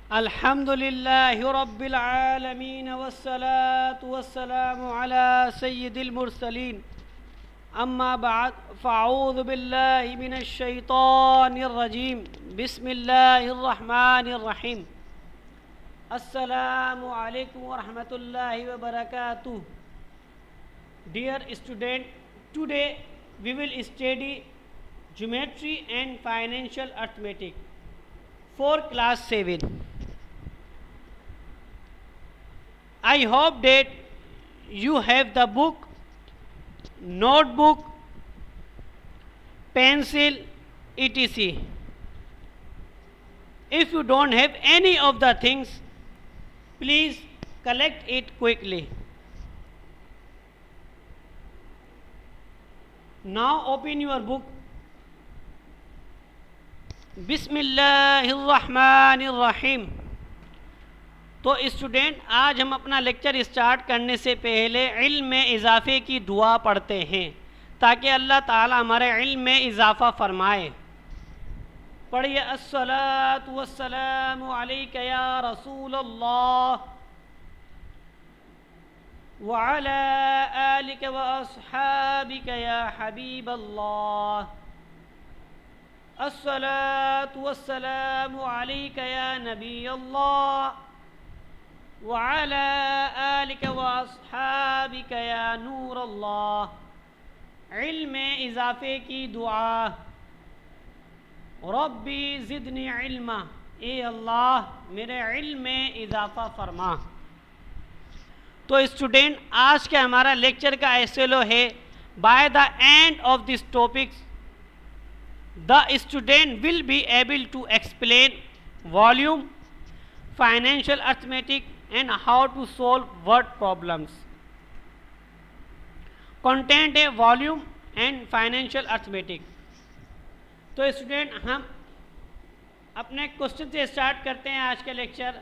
अल्हम्दुलिल्लाहि रब्बिल आलमीन वस्सलातु वस्सलामु अला सय्यिदिल मुरसलीन अम्मा बाद फ़अऊज़ु बिल्लाहि मिनश शैतानिर रजीम बिस्मिल्लाहिर रहमानिर रहीम अस्सलामु अलैकुम व रहमतुल्लाहि व बरकातुहू। Dear student, today we will study geometry and financial arithmetic for class 7. I hope that you have the book, notebook, pencil, etc. If you don't have any of the things, please collect it quickly. Now open your book. बिस्मिल्लाहिर्रहमानिर्रहीम। तो student, आज हम अपना lecture start करने से पहले इल्म में इजाफ़े की दुआ पढ़ते हैं ताकि अल्लाह ताला हमारे इल्म में इजाफ़ा फरमाए। पढ़िए, अस्सलातु वस्सलामु अलैका या रसूलल्लाह व अला आलिका व अस्हाबिका या हबीबल्लाह। अस्सलातु वस्सलामु अलैका या नबीयल्लाह व अला आलिका व अस्हाबिका या नूरल्लाह। इल्म में इजाफ़े की दुआ। रब्बी ज़िदनी इल्मा, ए अल्लाह मेरे इल्म में इजाफ़ा फरमा। तो स्टूडेंट, आज का हमारा लेक्चर का एसएलओ है, by the end of this topics the student will be able to explain volume, financial arithmetic and how to solve word problems. Content है volume and financial arithmetic. तो स्टूडेंट, हम अपने question से start करते हैं आज का लेक्चर।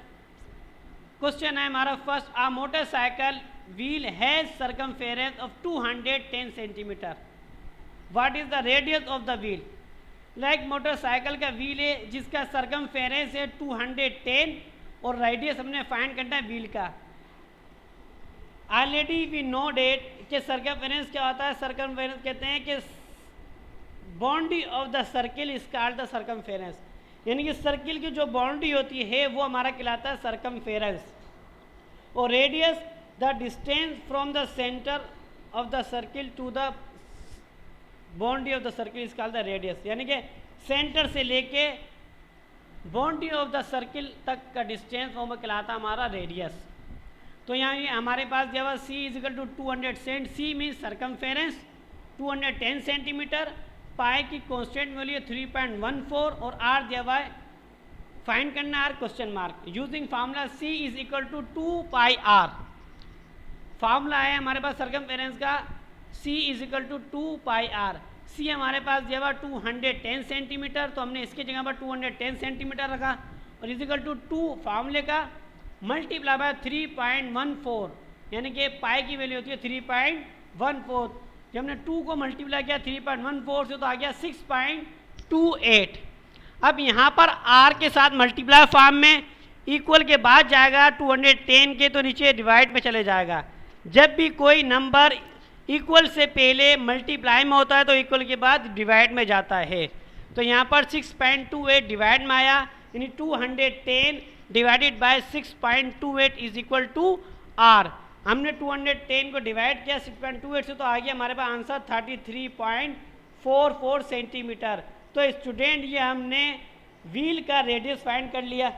क्वेश्चन है हमारा first, a motorcycle wheel has circumference of 210 centimeter. What is the radius of the wheel? Like motorcycle का व्हील है जिसका सरकमफेरेंस है 210 और रेडियस हमने फाइंड करना है व्हील का। ऑलरेडी वी नो डेट कि सरकमफेरेंस क्या होता है। सरकमफेरेंस कहते हैं कि boundary of the circle is called the circumference, यानी कि सर्किल की जो बाउंड्री होती है वो हमारा कहलाता है सरकमफेरेंस। और radius the distance from the centre of the circle to the boundary of the circle is called the radius, यानी कि सेंटर से लेके बाउंड्री ऑफ द सर्किल तक का डिस्टेंस वो कहलाता हमारा रेडियस। तो यहाँ हमारे पास दिया हुआ C is equal to 200 cent. C means circumference 210 centimetre. Pi की कॉन्स्टेंट वैल्यू 3.14 और आर दिया हुआ है, फाइंड करना R question mark. Using formula C is equal to 2 pi R. Formula है हमारे पास सरकमफेरेंस का C is equal to 2 pi R. C हमारे पास दिया हुआ 210 सेंटीमीटर, तो हमने इसके जगह पर 210 सेंटीमीटर रखा और इज इक्वल टू 2 फार्मूले का मल्टीप्लाई बाय 3.14, यानी कि पाई की वैल्यू होती है 3.14। जब हमने 2 को मल्टीप्लाई किया 3.14 से तो आ गया 6.28। अब यहाँ पर आर के साथ मल्टीप्लाई फॉर्म में इक्वल के बाद जाएगा 210 के, तो नीचे डिवाइड में चले जाएगा। जब भी कोई नंबर इक्वल से पहले मल्टीप्लाई में होता है तो इक्वल के बाद डिवाइड में जाता है। तो यहाँ पर 6.28 डिवाइड में आया, यानी 210 divided by 6.28 is equal to R. हमने 210 को डिवाइड किया 6.28 से तो आ गया हमारे पास आंसर 33.44 सेंटीमीटर। तो स्टूडेंट, ये हमने व्हील का रेडियस फाइंड कर लिया।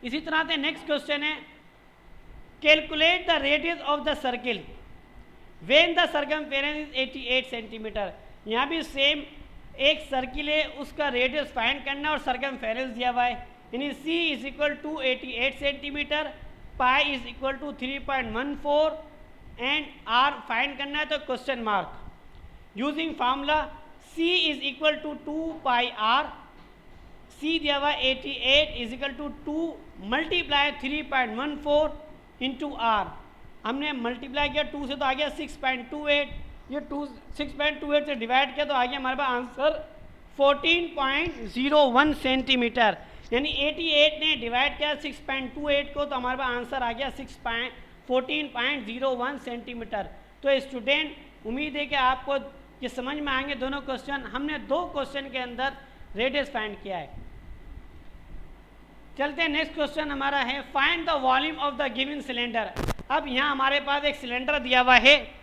इसी तरह से नेक्स्ट क्वेश्चन है, calculate the radius of the circle when the circumference is 88 centimetre. यहाँ भी सेम एक सर्किल है, उसका रेडियस फाइंड करना और सरकमफेरेंस दिया हुआ है, यानी C is equal to 88 centimetre, pi is equal to 3.14 and R find करना है तो question mark. Using formula C is equal to 2 pi R. C दिया हुआ 88 is equal to 2 multiply 3.14 into R. हमने मल्टीप्लाई किया 2 से तो आ गया 6.28, ये 6.28 से डिवाइड किया तो आ गया हमारे पास आंसर 14.01 सेंटीमीटर। यानी 88 ने डिवाइड किया 6.28 को, तो हमारे पास आंसर आ गया 14.01 सेंटीमीटर। तो स्टूडेंट उम्मीद है कि आपको ये समझ में आएंगे दोनों क्वेश्चन। हमने 2 क्वेश्चन के अंदर रेडियस फाइंड किया है। चलते हैं नेक्स्ट क्वेश्चन हमारा है find the volume of the given cylinder. अब यहाँ हमारे पास एक सिलेंडर दिया हुआ है,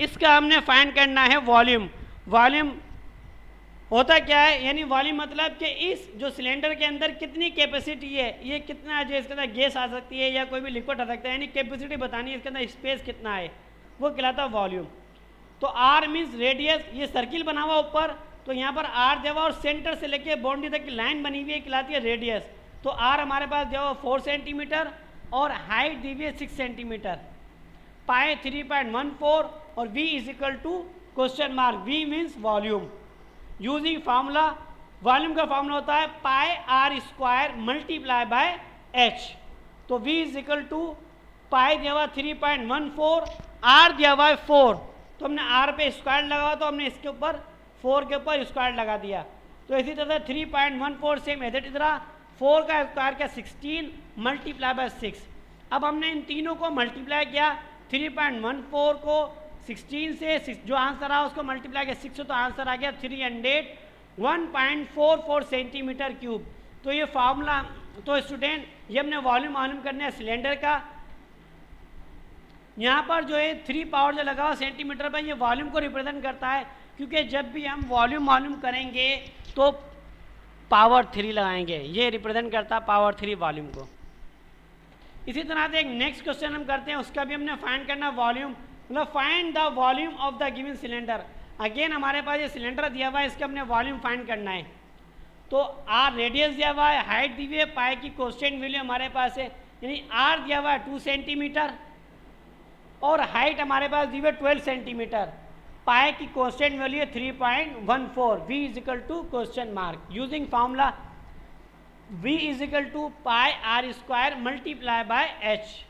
इसका हमने फाइंड करना है वॉल्यूम। वॉल्यूम होता क्या है, यानी वॉल्यूम मतलब कि इस जो सिलेंडर के अंदर कितनी कैपेसिटी है, ये कितना जो इसके अंदर गैस आ सकती है या कोई भी लिक्विड आ सकता है, यानी कैपेसिटी बतानी है, इसके अंदर स्पेस कितना है, वो कहलाता है वॉल्यूम। तो आर मीन्स रेडियस, ये सर्किल बना हुआ ऊपर, तो यहाँ पर आर दिया हुआ और सेंटर से लेके बाउंड्री तक की लाइन बनी हुई है, कहलाती है रेडियस। तो आर हमारे पास दिया हुआ 4 सेंटीमीटर और हाइट दी हुई है 6 सेंटीमीटर, पाए 3.14 और v is equal to question mark, v means volume. Using formula, volume का फार्मूला होता है pi R square multiply by H. तो v is equal to pi दिया हुआ 3.14, आर दिया हुआ है 4, तो हमने आर पे स्क्वायर लगा तो हमने इसके ऊपर 4 के ऊपर स्क्वायर लगा दिया। तो इसी तरह 3.14 सेम एज इट रहा, 4 का स्क्वायर क्या 16 मल्टीप्लाई बाय 6। अब हमने इन तीनों को मल्टीप्लाई किया, 3.14 को 16 से जो आंसर आया उसको मल्टीप्लाई किया 6 से, तो आंसर आ गया 301.44 सेंटीमीटर क्यूब। तो ये फार्मूला, तो स्टूडेंट ये हमने वॉल्यूम मालूम करना है सिलेंडर का। यहाँ पर जो है 3 पावर जो लगा हुआ सेंटीमीटर पर, ये वॉल्यूम को रिप्रेजेंट करता है, क्योंकि जब भी हम वॉल्यूम मालूम करेंगे तो पावर 3 लगाएंगे, ये रिप्रेजेंट करता है पावर 3 वॉल्यूम को। इसी तरह से एक नेक्स्ट क्वेश्चन हम करते हैं, उसका भी हमने फाइंड करना वॉल्यूम, मतलब find the volume of the given cylinder. Again हमारे पास ये सिलेंडर दिया हुआ है, इसका हमने वॉल्यूम फाइंड करना है। तो आर रेडियस दिया हुआ है, हाइट दी हुई है, पाई की कांस्टेंट वैल्यू हमारे पास है, यानी आर दिया हुआ है 2 सेंटीमीटर और हाइट हमारे पास दी हुई है 12 सेंटीमीटर, पाई की कांस्टेंट वैल्यू है 3.14, v is equal to question mark. Using formula v is equal to pi R square multiply by H.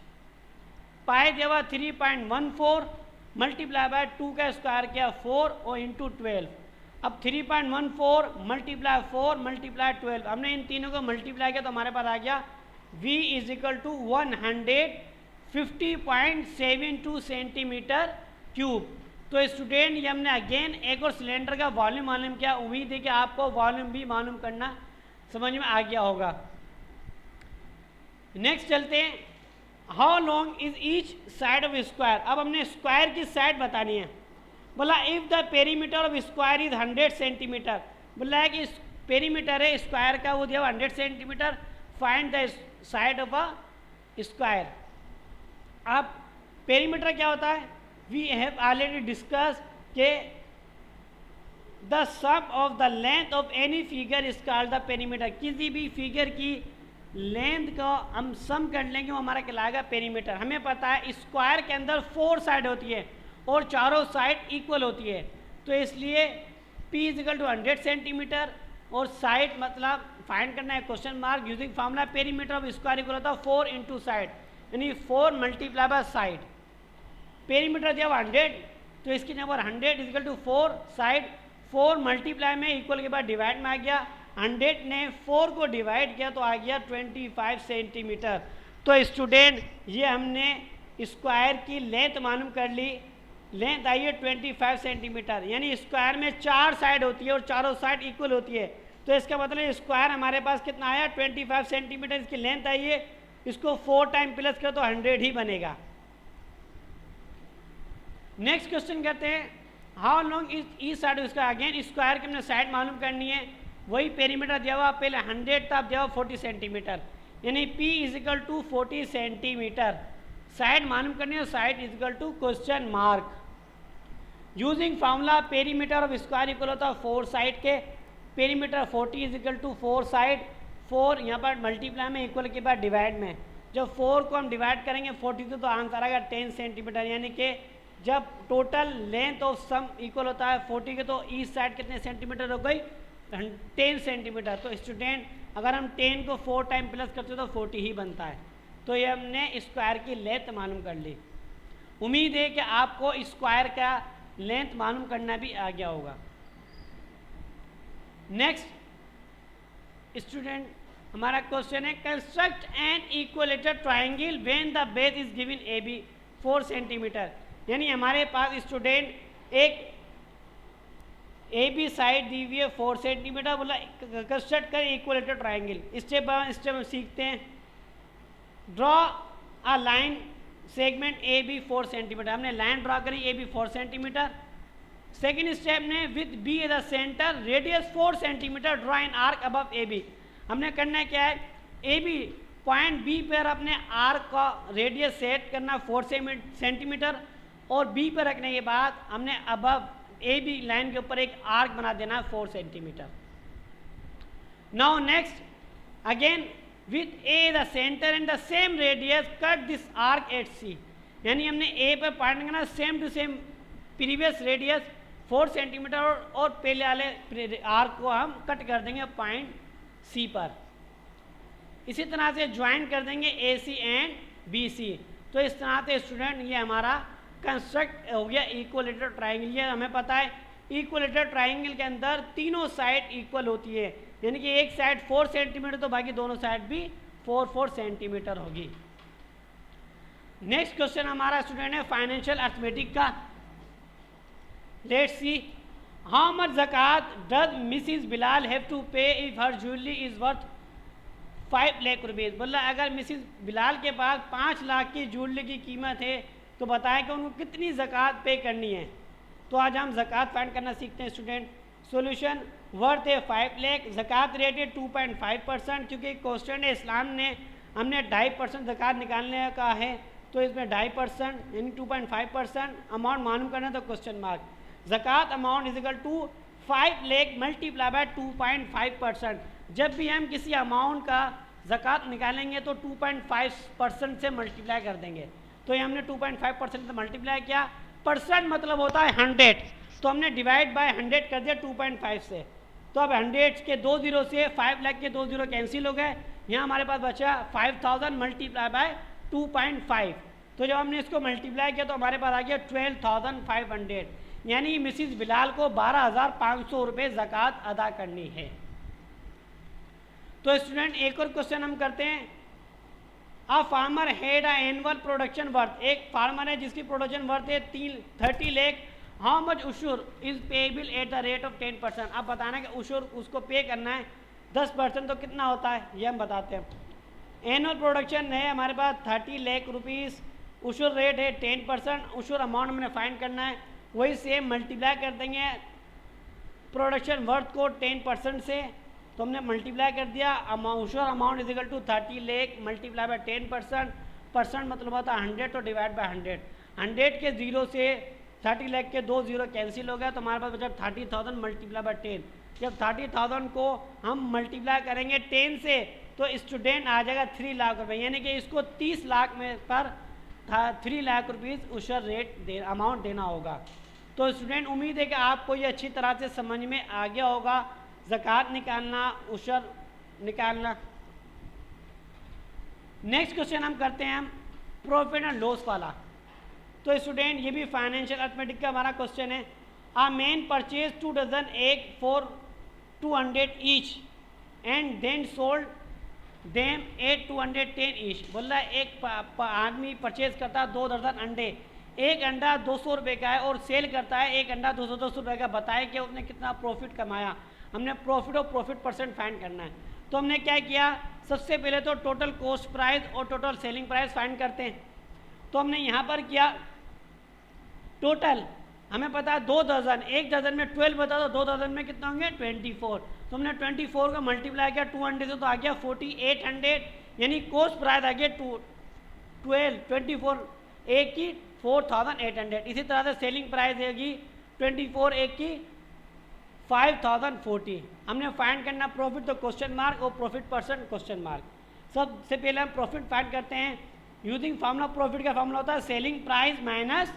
Pi दिया हुआ 3.14 मल्टीप्लाई बाय 2 का स्क्वायर किया 4 और इंटू 12। अब 3.14 मल्टीप्लाई 4 मल्टीप्लाई 12, हमने इन तीनों को मल्टीप्लाई किया तो हमारे पास आ गया v is equal to 150.72 centimetre cube. तो स्टूडेंट ये हमने अगेन एक और सिलेंडर का वॉल्यूम मालूम किया। उम्मीद है कि आपको वॉल्यूम भी मालूम करना समझ में आ गया होगा। नेक्स्ट चलते हैं, how long is each side of square. अब हमने स्क्वायर की साइड बतानी है। बोला if the perimeter of square is 100 centimetre, बोला है कि पेरीमीटर है स्क्वायर का वो दिया 100 centimetre, find the side of a square. अब पेरीमीटर क्या होता है, वी हैव ऑलरेडी डिस्कस के the sum of the length of any figure is called the perimeter. किसी भी फिगर की लेंथ का हम सम कर लेंगे वो हमारा कहलाएगा पेरीमीटर। हमें पता है स्क्वायर के अंदर 4 साइड होती है और चारों साइड इक्वल होती है, तो इसलिए P is equal to 100 centimetre और साइड मतलब फाइंड करना है question mark. Using formula perimeter of square equal होता है 4 इंटू साइड, यानी 4 मल्टीप्लाई बाय साइड। पेरीमीटर दिया 100 तो इसकी number 100 is equal to 4 side, 4 multiply में इक्वल के बाद डिवाइड में आ गया, 100 ने 4 को डिवाइड किया तो आ गया 25 सेंटीमीटर। तो स्टूडेंट ये हमने स्क्वायर की लेंथ मालूम कर ली, लेंथ आई है 25 सेंटीमीटर, यानी स्क्वायर में 4 साइड होती है और चारों साइड इक्वल होती है, तो इसका मतलब स्क्वायर हमारे पास कितना आया 25 सेंटीमीटर इसकी लेंथ आई है, इसको 4 टाइम प्लस करो तो 100 ही बनेगा। नेक्स्ट क्वेश्चन कहते हैं how long is each side of square. Again square की हमने साइड मालूम करनी है, वही पेरीमीटर दिया हुआ पहले 100 था, अब दिया हुआ 40 सेंटीमीटर, यानी P is equal to 40 centimetre. Side मालूम करनी है, side is equal to question mark. Using formula perimeter of square equal होता है 4 साइड के, perimeter 40 is equal to 4 side, 4 यहाँ पर मल्टीप्लाई में इक्वल के बाद डिवाइड में, जब 4 को हम डिवाइड करेंगे 40 से तो आंसर आएगा 10 सेंटीमीटर, यानी कि जब total length of sum equal होता है 40 के तो ईच साइड कितने सेंटीमीटर हो गई 10 सेंटीमीटर। तो स्टूडेंट अगर हम 10 को 4 टाइम प्लस करते तो 40 ही बनता है। तो ये हमने स्क्वायर की लेंथ मालूम कर ली। उम्मीद है कि आपको स्क्वायर का लेंथ मालूम करना भी आ गया होगा। नेक्स्ट स्टूडेंट हमारा क्वेश्चन है construct an equilateral triangle when the base is given A B 4 centimetre. यानी हमारे पास स्टूडेंट एक ए बी साइड दी हुई है 4 सेंटीमीटर, बोला कंस्ट्रक्ट कर equilateral triangle. Step by step हम सीखते हैं। Draw a line segment A B 4 centimetre, हमने लाइन ड्रॉ करी A B 4 centimetre. Second step ने with B as the centre radius 4 centimetre draw an arc above A B. हमने करना क्या है, ए बी पॉइंट बी पर अपने arc का रेडियस सेट करना 4 सेंटीमीटर और बी पर रखने के बाद हमने अबव ए बी लाइन के ऊपर एक आर्क बना देना 4 centimetre. Now next again with A the centre and the same radius cut this arc at C. यानी हमने ए पर पॉइंट करना same to same previous radius 4 centimetre और पहले वाले आर्क को हम कट कर देंगे पॉइंट सी पर। इसी तरह से ज्वाइन कर देंगे ए सी एंड बी सी। तो इस तरह से स्टूडेंट ये हमारा कंस्ट्रक्ट हो गया इक्विलेटरल ट्राइंगल। ये हमें पता है इक्विलेटरल ट्राइंगल के अंदर तीनों साइड इक्वल होती है, यानी कि एक साइड 4 सेंटीमीटर तो बाकी दोनों साइड भी 4 सेंटीमीटर होगी। नेक्स्ट क्वेश्चन हमारा स्टूडेंट है फाइनेंशियल अर्थमेटिक का। लेट्स सी हाउ मच ज़कात does Mrs Bilal have to pay if her jewellery is worth 5 lakh rupees. बोला अगर मिसिस बिलाल के पास 5 लाख की ज्वेलरी की कीमत है तो बताएं कि उनको कितनी ज़कात पे करनी है। तो आज हम ज़कात फाइंड करना सीखते हैं स्टूडेंट। सॉल्यूशन वर्थ है 5 लाख, ज़कात रेट है 2.5%। क्योंकि क्वेश्चन है इस्लाम ने हमने 2.5% ज़कात निकालने का है तो इसमें 2.5% यानी 2.5% अमाउंट मालूम करना है। तो क्वेश्चन मार्क ज़कात amount is equal to 5 lakh multiply by 2.5%। जब भी हम किसी अमाउंट का ज़कात निकालेंगे तो 2.5% से मल्टीप्लाई कर देंगे। तो ये हमने 2.5% से मल्टीप्लाई किया, परसेंट मतलब होता है 100, तो हमने डिवाइड बाय 100 कर दिया 2.5 से। तो अब 100 के 2 जीरो से 5 लाख के 2 जीरो कैंसिल हो गए। यहाँ हमारे पास बचा 5000 मल्टीप्लाई बाय 2.5। तो जब हमने इसको मल्टीप्लाई किया तो हमारे पास आ गया 12,500, यानी मिसिस बिलाल को 12,500 रुपये ज़कात अदा करनी है। तो स्टूडेंट एक और क्वेश्चन हम करते हैं। A farmer had a annual production worth, एक फार्मर है जिसकी प्रोडक्शन वर्थ है 30 लाख। हाउ मच उशूर is payable at the rate of 10%। अब बताना कि उशूर उसको पे करना है 10%, तो कितना होता है ये हम बताते हैं। एनुअल प्रोडक्शन है हमारे पास 30 लाख रुपीज़, उशूर रेट है 10%। उशूर अमाउंट हमने फाइंड करना है, वही सेम मल्टीप्लाई कर देंगे प्रोडक्शन वर्थ को 10% से। तो हमने मल्टीप्लाई कर दिया, उशूर amount is equal to 30 lakh multiply by 10%। Percent मतलब होता है 100 तो डिवाइड बाय 100। 100 के जीरो से 30 लाख के 2 जीरो कैंसिल हो गया तो हमारे पास बचा 30,000 मल्टीप्लाई बाय 10। जब 30,000 को हम मल्टीप्लाई करेंगे 10 से तो स्टूडेंट आ जाएगा 3 लाख रुपये, यानी कि इसको 30 लाख में पर 3 लाख रुपीज़ उशूर रेट अमाउंट देना होगा। तो स्टूडेंट उम्मीद है कि आपको ये अच्छी तरह से समझ में आ गया होगा ज़कात निकालना, उशूर निकालना। नेक्स्ट क्वेश्चन हम करते हैं हम प्रॉफिट एंड लॉस वाला। तो स्टूडेंट ये भी फाइनेंशियल अर्थमेटिक का हमारा क्वेश्चन है। A man purchase 2 dozen egg for 200 each and then sold them at 210 each. बोल रहा है एक आदमी परचेज करता है 2 दर्जन अंडे, एक अंडा 200 रुपये का है और सेल करता है एक अंडा 200 रुपये का। बताए कि उसने कितना प्रॉफिट कमाया। हमने प्रॉफिट और प्रॉफिट परसेंट फाइंड करना है। तो हमने क्या किया, सबसे पहले तो टोटल कॉस्ट प्राइस और टोटल सेलिंग प्राइस फाइंड करते हैं। तो हमने यहाँ पर किया टोटल, हमें पता है 2 दर्जन, एक दर्जन में 12 बता दो, 2 दर्जन में कितना होंगे 24। तो हमने 24 का मल्टीप्लाई किया 200 से तो आ गया 4800, यानी कॉस्ट प्राइस आ गया 24 एक की 4800। इसी तरह से सेलिंग प्राइस होगी 24 एक की 5040। हमने फाइंड करना प्रॉफिट तो क्वेश्चन मार्क और प्रॉफिट परसेंट क्वेश्चन मार्क। सबसे पहले हम प्रॉफिट फाइंड करते हैं यूजिंग फार्मूला। प्रॉफिट का फार्मूला होता है selling price minus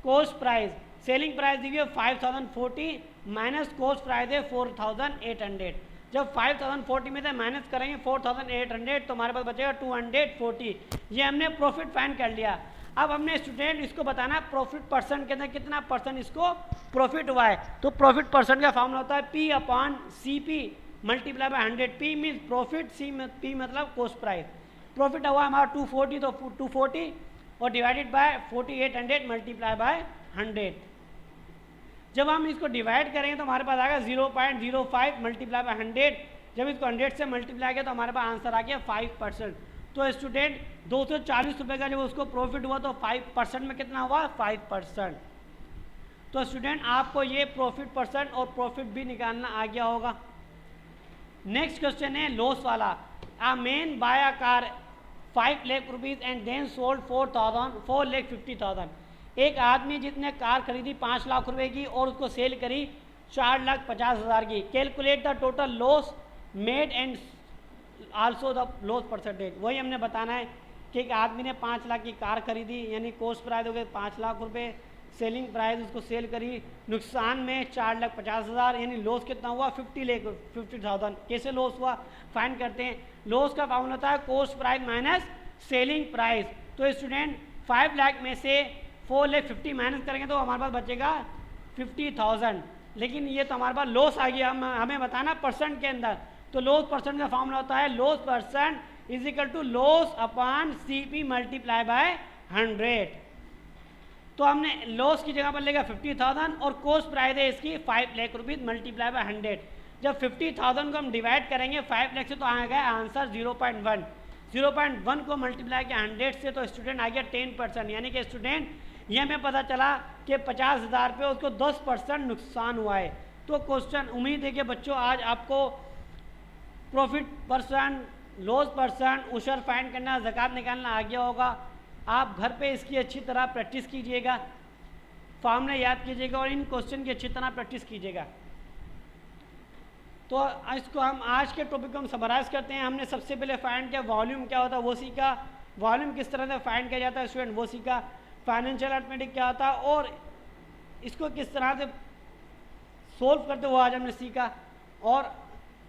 cost price. Selling price दी हुई है 5040 माइनस कॉस्ट प्राइस है 4800। जब 5040 में से माइनस करेंगे 4800 तो हमारे पास बचेगा 240। ये हमने प्रॉफिट फाइंड कर लिया। अब हमने स्टूडेंट इसको बताना है प्रॉफिट परसेंट के अंदर कितना परसेंट इसको प्रॉफिट हुआ है। तो प्रॉफिट परसेंट का फॉर्मूला होता है P/CP multiply by 100, P means profit, P मतलब कॉस्ट प्राइस। प्रॉफिट हुआ हमारा 240, तो 240 और डिवाइडेड बाय 4800 मल्टीप्लाई बाय 100। जब हम इसको डिवाइड करेंगे तो हमारे पास आएगा 0.05 मल्टीप्लाई बाय 100। जब इसको 100 से मल्टीप्लाई किया तो हमारे पास आंसर आ गया 5%। तो स्टूडेंट 240 रुपये का जब उसको प्रॉफिट हुआ तो 5% में कितना हुआ, 5%। तो स्टूडेंट आपको ये प्रॉफिट परसेंट और प्रॉफिट भी निकालना आ गया होगा। नेक्स्ट क्वेश्चन है लॉस वाला। A man buy a car 5 lakh rupees and then sold 4,50,000। एक आदमी जितने कार खरीदी 5 लाख रुपए की और उसको सेल करी 4,50,000 की। Calculate the total loss made and also the loss percentage. वही हमने बताना है कि एक आदमी ने 5 लाख की कार खरीदी, यानी कॉस्ट प्राइस हो गए 5 लाख रुपए, सेलिंग प्राइस उसको सेल करी, नुकसान में 4,50,000, यानी लॉस कितना हुआ 50,000। कैसे लॉस हुआ फाइंड करते हैं। लॉस का फॉर्मूला होता है cost price minus selling price. तो स्टूडेंट 5 लाख में से 4,50,000 माइनस करेंगे तो हमारे पास बचेगा 50,000। लेकिन ये तो हमारे पास लॉस आ गया, हमें बताना परसेंट के अंदर। तो लॉस परसेंट का फॉर्मूला होता है loss percent is equal to loss upon CP multiply by 100। तो हमने लॉस की जगह पर लेगा 50,000 और कॉस्ट प्राइस है इसकी 5 लाख रुपीज़ मल्टीप्लाई बाय 100। जब 50,000 को हम डिवाइड करेंगे 5 लाख से तो आ गया आंसर 0.1। 0.1 को मल्टीप्लाई किया 100 से तो स्टूडेंट आ गया 10%। यानी कि स्टूडेंट ये हमें पता चला कि 50,000 पे उसको 10% नुकसान हुआ है। तो क्वेश्चन उम्मीद है कि बच्चों आज आपको प्रॉफिट परसेंट, लॉस परसेंट, उशर फाइंड करना, ज़कात निकालना आ गया होगा। आप घर पे इसकी अच्छी तरह प्रैक्टिस कीजिएगा, फॉर्मूले याद कीजिएगा और इन क्वेश्चन की अच्छी तरह प्रैक्टिस कीजिएगा। तो इसको हम आज के टॉपिक को हम समराइज करते हैं। हमने सबसे पहले फाइंड किया वॉल्यूम क्या होता है वो सीखा, वॉल्यूम किस तरह से फाइंड किया जाता है स्टूडेंट वो सीखा, फाइनेंशियल अर्थमेटिक क्या होता है और इसको किस तरह से सोल्व करते हुए आज हमने सीखा, और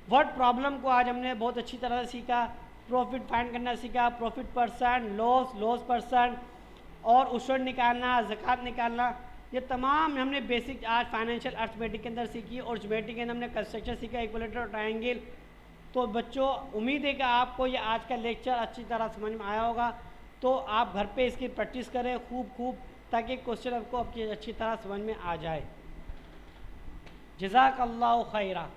वर्ड प्रॉब्लम को आज हमने बहुत अच्छी तरह से सीखा। प्रॉफिट फाइंड करना सीखा, प्रॉफिट परसेंट, लॉस परसेंट और उशर निकालना, ज़कात निकालना, ये तमाम हमने बेसिक आज फाइनेंशियल अर्थमेटिक के अंदर सीखी। और ज्योमेट्री के अंदर हमने कंस्ट्रक्शन सीखा, इक्विलेटरल ट्रायंगल। तो बच्चों उम्मीद है कि आपको ये आज का लेक्चर अच्छी तरह समझ में आया होगा। तो आप घर पे इसकी प्रैक्टिस करें खूब ताकि क्वेश्चन आपको आपकी अच्छी तरह समझ में आ जाए। जज़ाकल्लाहु खैरा।